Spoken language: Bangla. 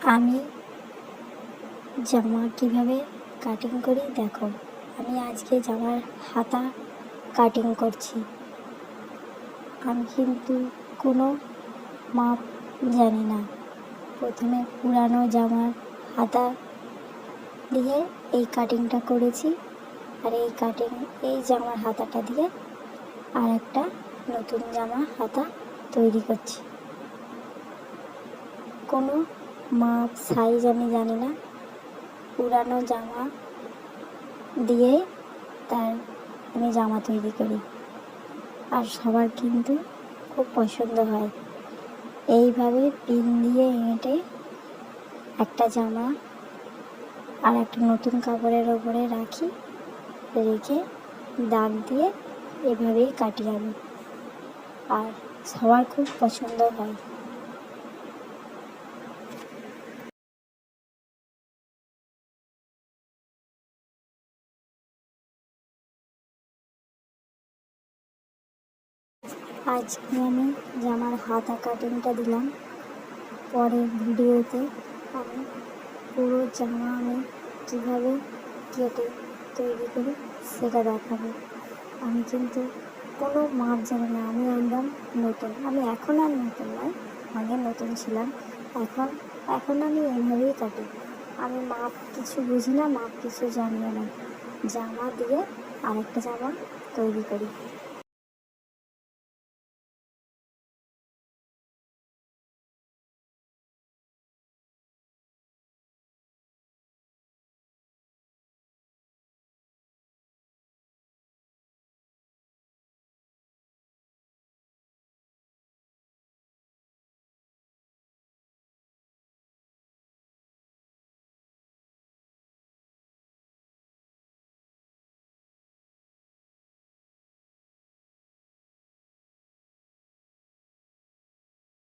আমি জামা কিভাবে কাটিং করি দেখো। আমি আজকে জামার হাতা কাটিং করছি। আমি কিন্তু কোনো মাপ জানি না। প্রথমে পুরানো জামার হাতা দিয়ে এই কাটিংটা করেছি, আর এই জামার হাতাটা দিয়ে আর একটা নতুন জামার হাতা তৈরি করছি। কোনো মাপ সাইজ আমি জানি না। পুরানো জামা দিয়ে আমি জামা তৈরি করি, আর সবার কিন্তু খুব পছন্দ হয়। এইভাবে পিন দিয়ে এঁটে একটা জামা আর একটা নতুন কাপড়ের ওপরে রেখে দাগ দিয়ে এভাবেই কাটি আমি, আর সবার খুব পছন্দ হয়। আজকে আমি জামার হাতা কাটিংটা দিলাম। পরের ভিডিওতে আমি পুরো জামা আমি কীভাবে কেটে তৈরি করি সেটা দেখাবো। আমি কিন্তু কোনো মাপ জানি না। আমি একদম নতুন। আমি এখন আর নতুন নয়, আগে নতুন ছিলাম। এখন আমি এইভাবেই কাটি। আমি মাপ কিছু বুঝি না, মাপ কিছু জানিও না। জামা দিয়ে আরেকটা জামা তৈরি করি।